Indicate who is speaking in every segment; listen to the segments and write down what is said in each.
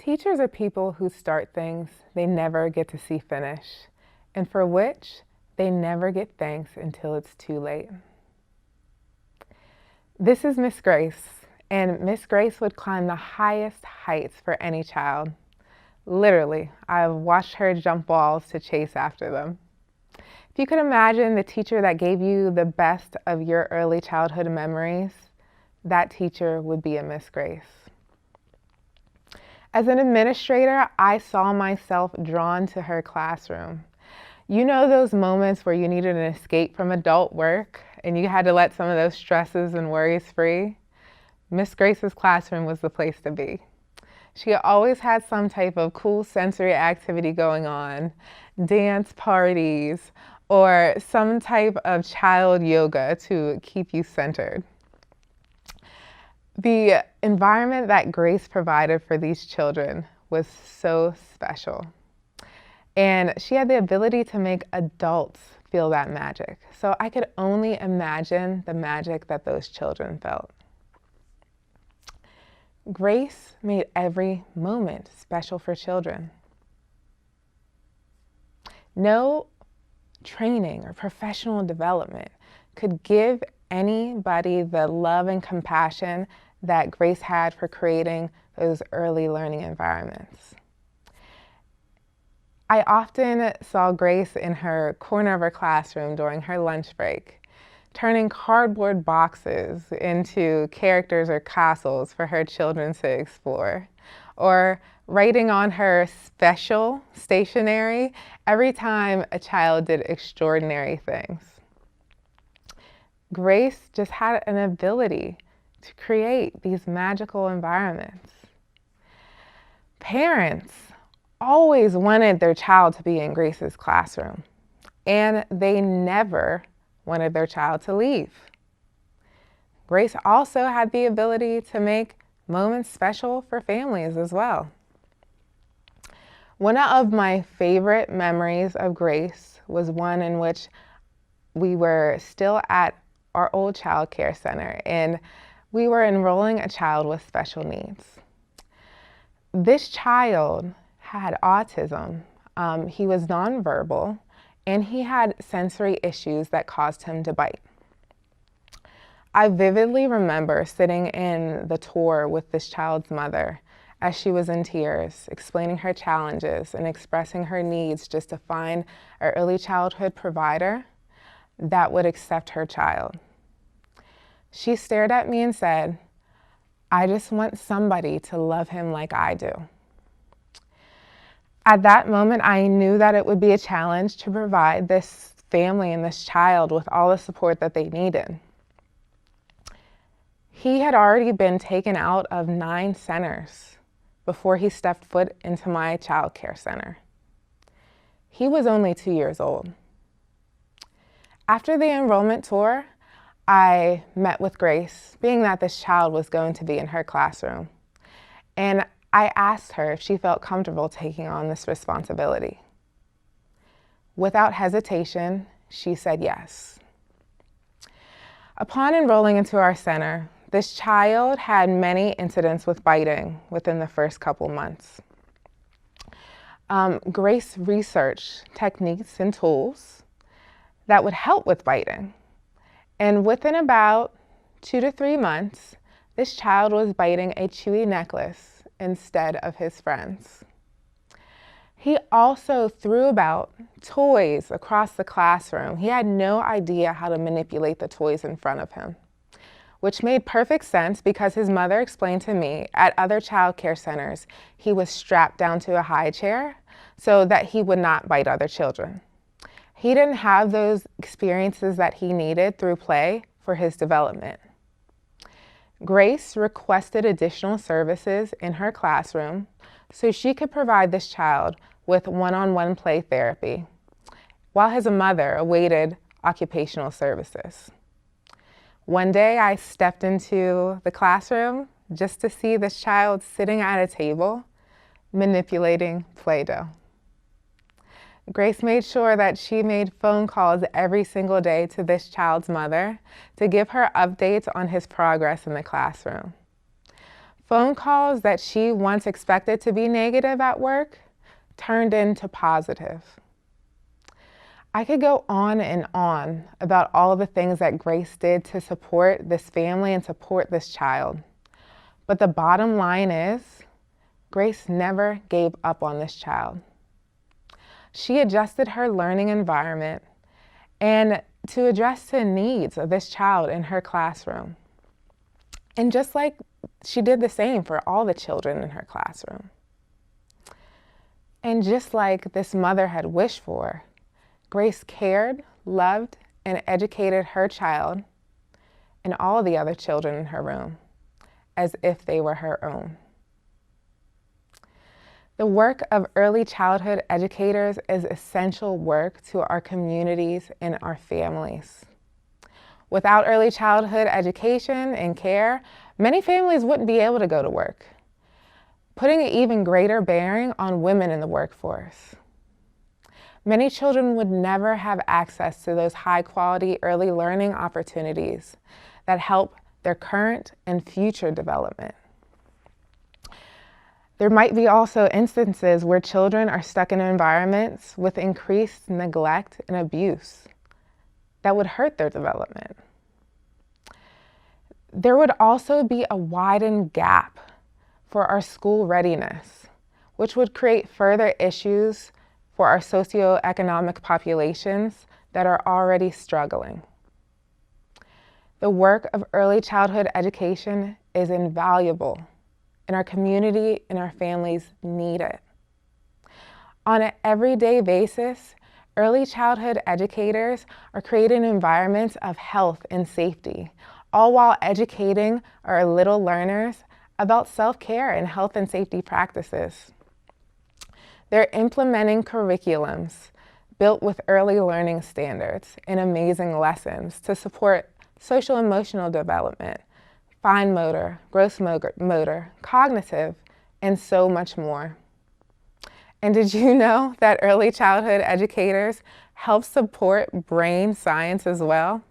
Speaker 1: Teachers are people who start things they never get to see finish, and for which they never get thanks until it's too late. This is Miss Grace, and Miss Grace would climb the highest heights for any child. Literally, I've watched her jump walls to chase after them. If you could imagine the teacher that gave you the best of your early childhood memories, that teacher would be a Miss Grace. As an administrator, I saw myself drawn to her classroom. You know those moments where you needed an escape from adult work and you had to let some of those stresses and worries free? Miss Grace's classroom was the place to be. She always had some type of cool sensory activity going on, dance parties, or some type of child yoga to keep you centered. The environment that Grace provided for these children was so special. And she had the ability to make adults feel that magic. So I could only imagine the magic that those children felt. Grace made every moment special for children. No training or professional development could give anybody the love and compassion that Grace had for creating those early learning environments. I often saw Grace in her corner of her classroom during her lunch break, turning cardboard boxes into characters or castles for her children to explore, or writing on her special stationery every time a child did extraordinary things. Grace just had an ability to create these magical environments. Parents always wanted their child to be in Grace's classroom, and they never wanted their child to leave. Grace also had the ability to make moments special for families as well. One of my favorite memories of Grace was one in which we were still at our old child care center, and we were enrolling a child with special needs. This child had autism. He was nonverbal, and he had sensory issues that caused him to bite. I vividly remember sitting in the tour with this child's mother as she was in tears, explaining her challenges and expressing her needs just to find an early childhood provider that would accept her child. She stared at me and said, "I just want somebody to love him like I do." At that moment, I knew that it would be a challenge to provide this family and this child with all the support that they needed. He had already been taken out of 9 centers before he stepped foot into my child care center. He was only 2 years old. After the enrollment tour, I met with Grace, being that this child was going to be in her classroom, and I asked her if she felt comfortable taking on this responsibility. Without hesitation, she said yes. Upon enrolling into our center, this child had many incidents with biting within the first couple months. Grace researched techniques and tools that would help with biting. And within about 2 to 3 months, this child was biting a chewy necklace instead of his friends. He also threw about toys across the classroom. He had no idea how to manipulate the toys in front of him, which made perfect sense because his mother explained to me at other child care centers, he was strapped down to a high chair so that he would not bite other children. He didn't have those experiences that he needed through play for his development. Grace requested additional services in her classroom so she could provide this child with one-on-one play therapy, while his mother awaited occupational services. One day I stepped into the classroom just to see this child sitting at a table manipulating Play-Doh. Grace made sure that she made phone calls every single day to this child's mother to give her updates on his progress in the classroom. Phone calls that she once expected to be negative at work turned into positive. I could go on and on about all of the things that Grace did to support this family and support this child. But the bottom line is, Grace never gave up on this child. She adjusted her learning environment and to address the needs of this child in her classroom. And just like she did the same for all the children in her classroom. And just like this mother had wished for, Grace cared, loved, and educated her child and all the other children in her room as if they were her own. The work of early childhood educators is essential work to our communities and our families. Without early childhood education and care, many families wouldn't be able to go to work, putting an even greater bearing on women in the workforce. Many children would never have access to those high-quality early learning opportunities that help their current and future development. There might be also instances where children are stuck in environments with increased neglect and abuse that would hurt their development. There would also be a widened gap for our school readiness, which would create further issues for our socioeconomic populations that are already struggling. The work of early childhood education is invaluable, and our community and our families need it. On an everyday basis, early childhood educators are creating environments of health and safety, all while educating our little learners about self-care and health and safety practices. They're implementing curriculums built with early learning standards and amazing lessons to support social emotional development, fine motor, gross motor, cognitive, and so much more. And did you know that early childhood educators help support brain science as well?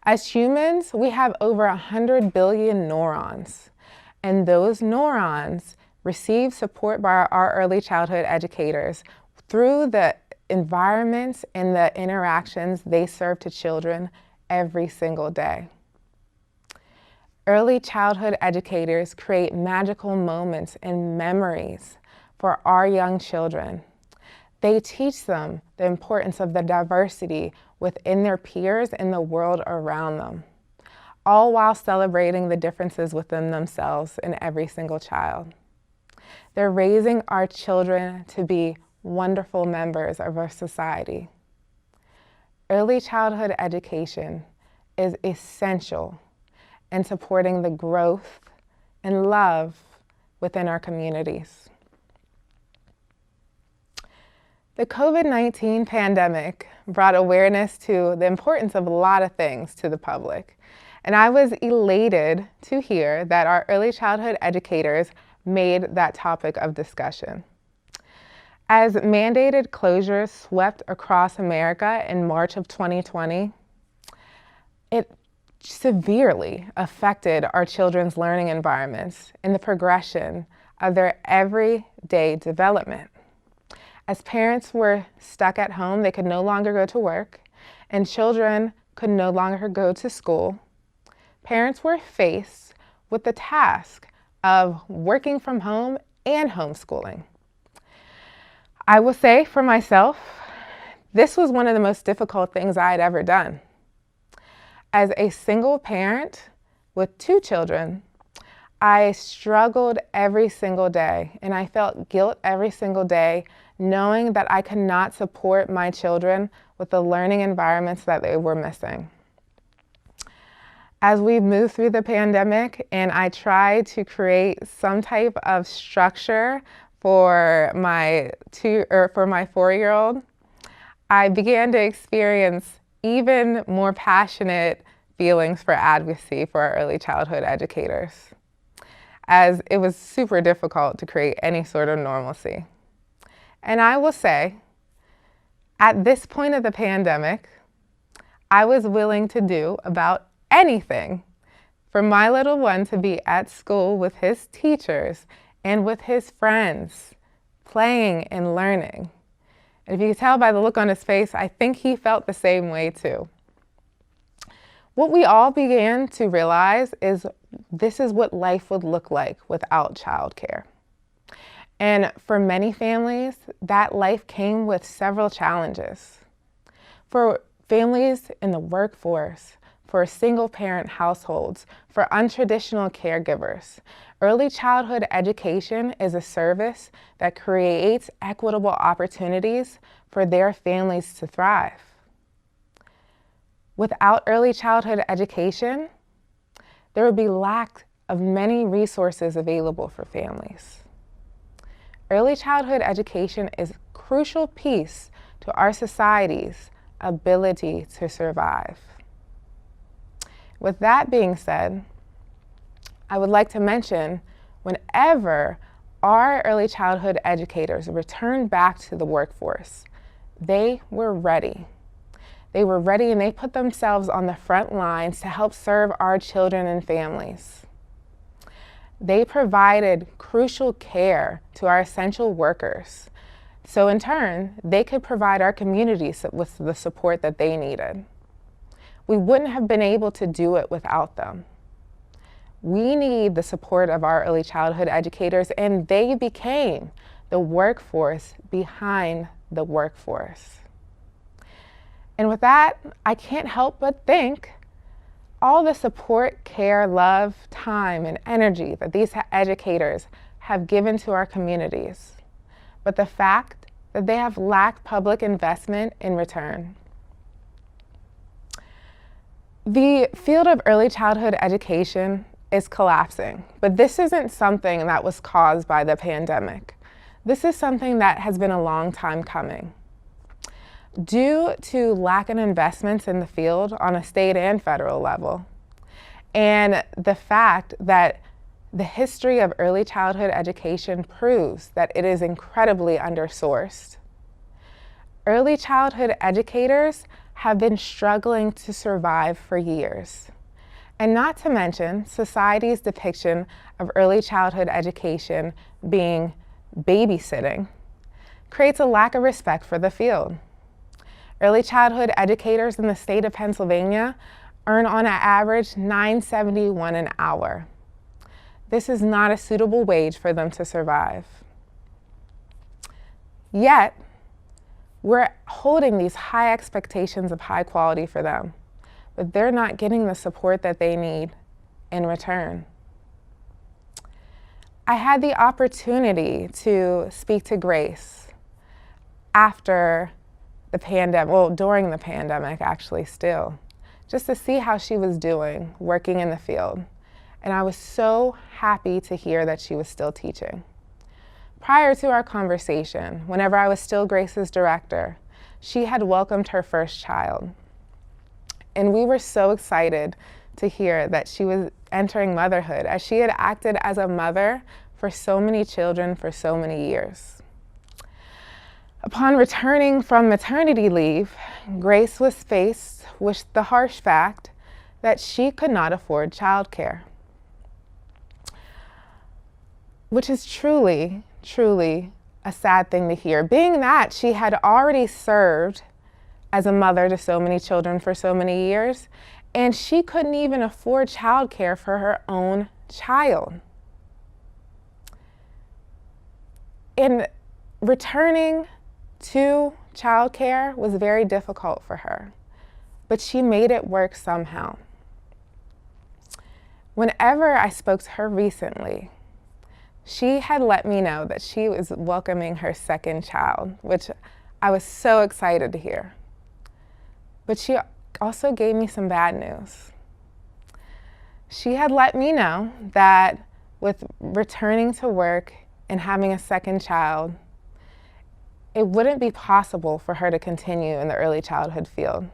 Speaker 1: As humans, we have over 100 billion neurons, and those neurons receive support by our early childhood educators through the environments and the interactions they serve to children every single day. Early childhood educators create magical moments and memories for our young children. They teach them the importance of the diversity within their peers and the world around them, all while celebrating the differences within themselves and every single child. They're raising our children to be wonderful members of our society. Early childhood education is essential in supporting the growth and love within our communities. The COVID-19 pandemic brought awareness to the importance of a lot of things to the public, and I was elated to hear that our early childhood educators made that topic of discussion. As mandated closures swept across America in March of 2020, it severely affected our children's learning environments and the progression of their everyday development. As parents were stuck at home, they could no longer go to work, and children could no longer go to school. Parents were faced with the task of working from home and homeschooling. I will say for myself, this was one of the most difficult things I had ever done. As a single parent with 2 children, I struggled every single day, and I felt guilt every single day knowing that I could not support my children with the learning environments that they were missing. As we moved through the pandemic and I tried to create some type of structure for my 4-year-old, I began to experience even more passionate feelings for advocacy for our early childhood educators, as it was super difficult to create any sort of normalcy. And I will say, at this point of the pandemic, I was willing to do about anything for my little one to be at school with his teachers and with his friends, playing and learning. And if you can tell by the look on his face, I think he felt the same way too. What we all began to realize is this is what life would look like without childcare. And for many families, that life came with several challenges. For families in the workforce, for single-parent households, for untraditional caregivers, early childhood education is a service that creates equitable opportunities for their families to thrive. Without early childhood education, there would be lack of many resources available for families. Early childhood education is a crucial piece to our society's ability to survive. With that being said, I would like to mention whenever our early childhood educators returned back to the workforce, they were ready. They were ready and they put themselves on the front lines to help serve our children and families. They provided crucial care to our essential workers, so in turn, they could provide our communities with the support that they needed. We wouldn't have been able to do it without them. We need the support of our early childhood educators, and they became the workforce behind the workforce. And with that, I can't help but think all the support, care, love, time, and energy that these educators have given to our communities, but the fact that they have lacked public investment in return. The field of early childhood education is collapsing, but this isn't something that was caused by the pandemic. This is something that has been a long time coming. Due to lack of investments in the field on a state and federal level, and the fact that the history of early childhood education proves that it is incredibly undersourced, early childhood educators have been struggling to survive for years. And not to mention society's depiction of early childhood education being babysitting creates a lack of respect for the field. Early childhood educators in the state of Pennsylvania earn on an average $9.71 an hour. This is not a suitable wage for them to survive. Yet, we're holding these high expectations of high quality for them, but they're not getting the support that they need in return. I had the opportunity to speak to Grace after the pandemic, well, during the pandemic actually still, just to see how she was doing working in the field. And I was so happy to hear that she was still teaching. Prior to our conversation, whenever I was still Grace's director, she had welcomed her first child. And we were so excited to hear that she was entering motherhood, as she had acted as a mother for so many children for so many years. Upon returning from maternity leave, Grace was faced with the harsh fact that she could not afford childcare, which is truly a sad thing to hear, being that she had already served as a mother to so many children for so many years, and she couldn't even afford childcare for her own child. And returning to childcare was very difficult for her, but she made it work somehow. Whenever I spoke to her recently, she had let me know that she was welcoming her second child, which I was so excited to hear. But she also gave me some bad news. She had let me know that with returning to work and having a second child, it wouldn't be possible for her to continue in the early childhood field,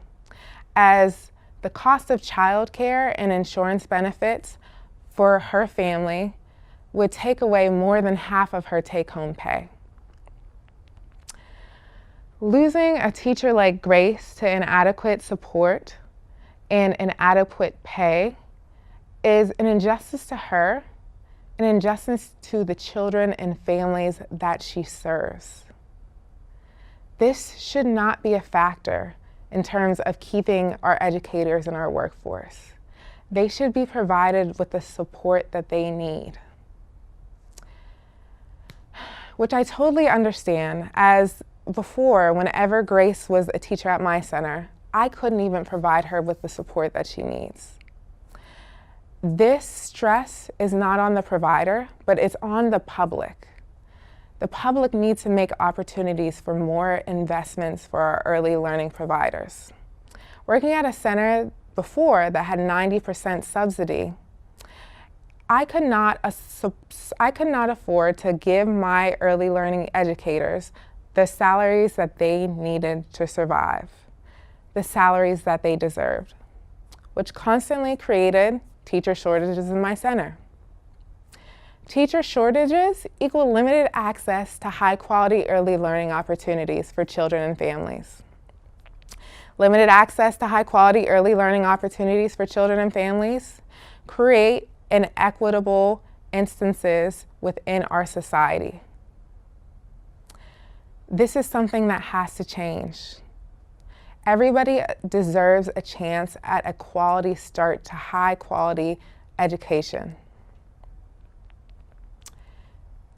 Speaker 1: as the cost of childcare and insurance benefits for her family would take away more than half of her take-home pay. Losing a teacher like Grace to inadequate support and inadequate pay is an injustice to her, an injustice to the children and families that she serves. This should not be a factor in terms of keeping our educators in our workforce. They should be provided with the support that they need. Which I totally understand, as before, whenever Grace was a teacher at my center, I couldn't even provide her with the support that she needs. This stress is not on the provider, but it's on the public. The public needs to make opportunities for more investments for our early learning providers. Working at a center before that had 90% subsidy, I could not afford to give my early learning educators the salaries that they needed to survive, the salaries that they deserved, which constantly created teacher shortages in my center. Teacher shortages equal limited access to high-quality early learning opportunities for children and families. Limited access to high-quality early learning opportunities for children and families create inequitable instances within our society. This is something that has to change. Everybody deserves a chance at a quality start to high-quality education.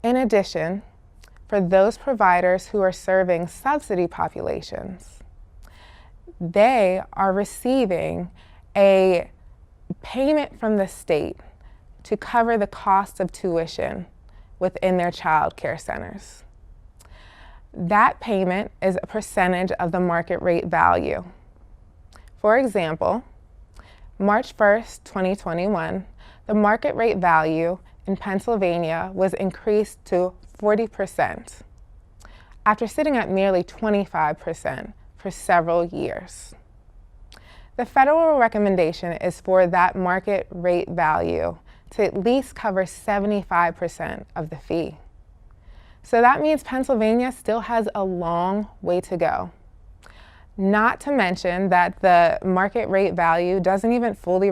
Speaker 1: In addition, for those providers who are serving subsidy populations, they are receiving a payment from the state to cover the cost of tuition within their child care centers. That payment is a percentage of the market rate value. For example, March 1st, 2021, the market rate value in Pennsylvania was increased to 40%, after sitting at merely 25% for several years. The federal recommendation is for that market rate value to at least cover 75% of the fee. So that means Pennsylvania still has a long way to go. Not to mention that the market rate value doesn't even fully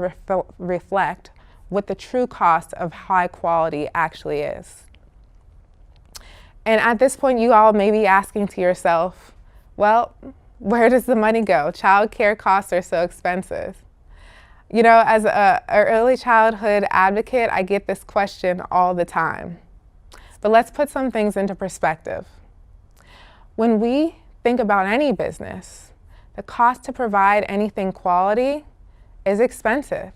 Speaker 1: reflect what the true cost of high quality actually is. And at this point, you all may be asking to yourself, well, where does the money go? Child care costs are so expensive. You know, as an early childhood advocate, I get this question all the time. But let's put some things into perspective. When we think about any business, the cost to provide anything quality is expensive.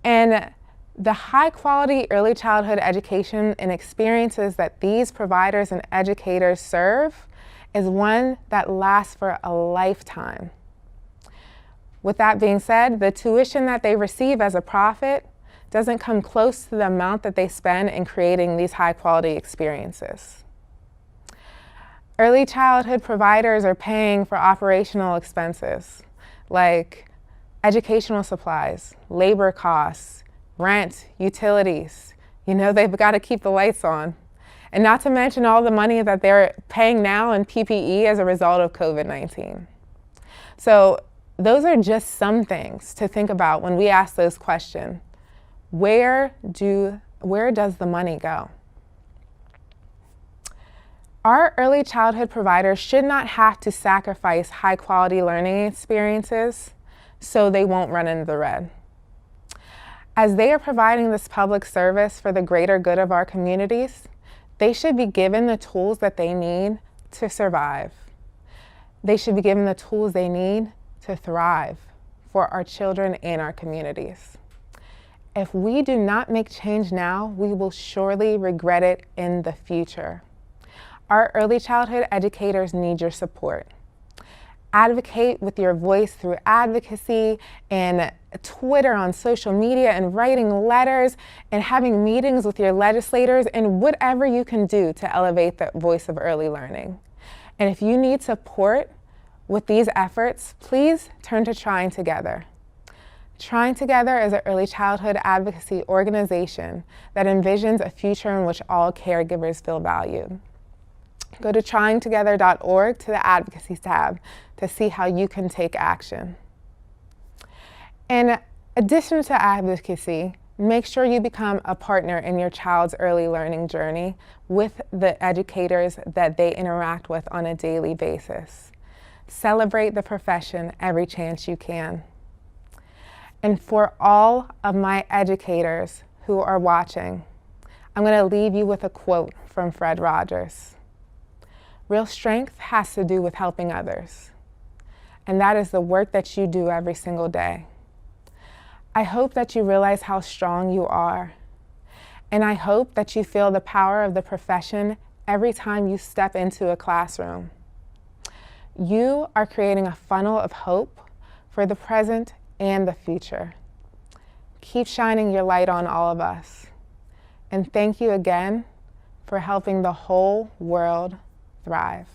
Speaker 1: And the high quality early childhood education and experiences that these providers and educators serve is one that lasts for a lifetime. With that being said, the tuition that they receive as a profit doesn't come close to the amount that they spend in creating these high quality experiences. Early childhood providers are paying for operational expenses like educational supplies, labor costs, rent, utilities. You know, they've got to keep the lights on. And not to mention all the money that they're paying now in PPE as a result of COVID-19. So those are just some things to think about when we ask those questions. Where does the money go? Our early childhood providers should not have to sacrifice high quality learning experiences so they won't run into the red. As they are providing this public service for the greater good of our communities, they should be given the tools that they need to survive. They should be given the tools they need to thrive for our children and our communities. If we do not make change now, we will surely regret it in the future. Our early childhood educators need your support. Advocate with your voice through advocacy and Twitter, on social media, and writing letters and having meetings with your legislators, and whatever you can do to elevate the voice of early learning. And if you need support with these efforts, please turn to Trying Together. Trying Together is an early childhood advocacy organization that envisions a future in which all caregivers feel valued. Go to tryingtogether.org to the Advocacy tab to see how you can take action. And Addition to advocacy, make sure you become a partner in your child's early learning journey with the educators that they interact with on a daily basis. Celebrate the profession every chance you can. And for all of my educators who are watching, I'm going to leave you with a quote from Fred Rogers. Real strength has to do with helping others, and that is the work that you do every single day. I hope that you realize how strong you are, and I hope that you feel the power of the profession every time you step into a classroom. You are creating a funnel of hope for the present and the future. Keep shining your light on all of us. And thank you again for helping the whole world thrive.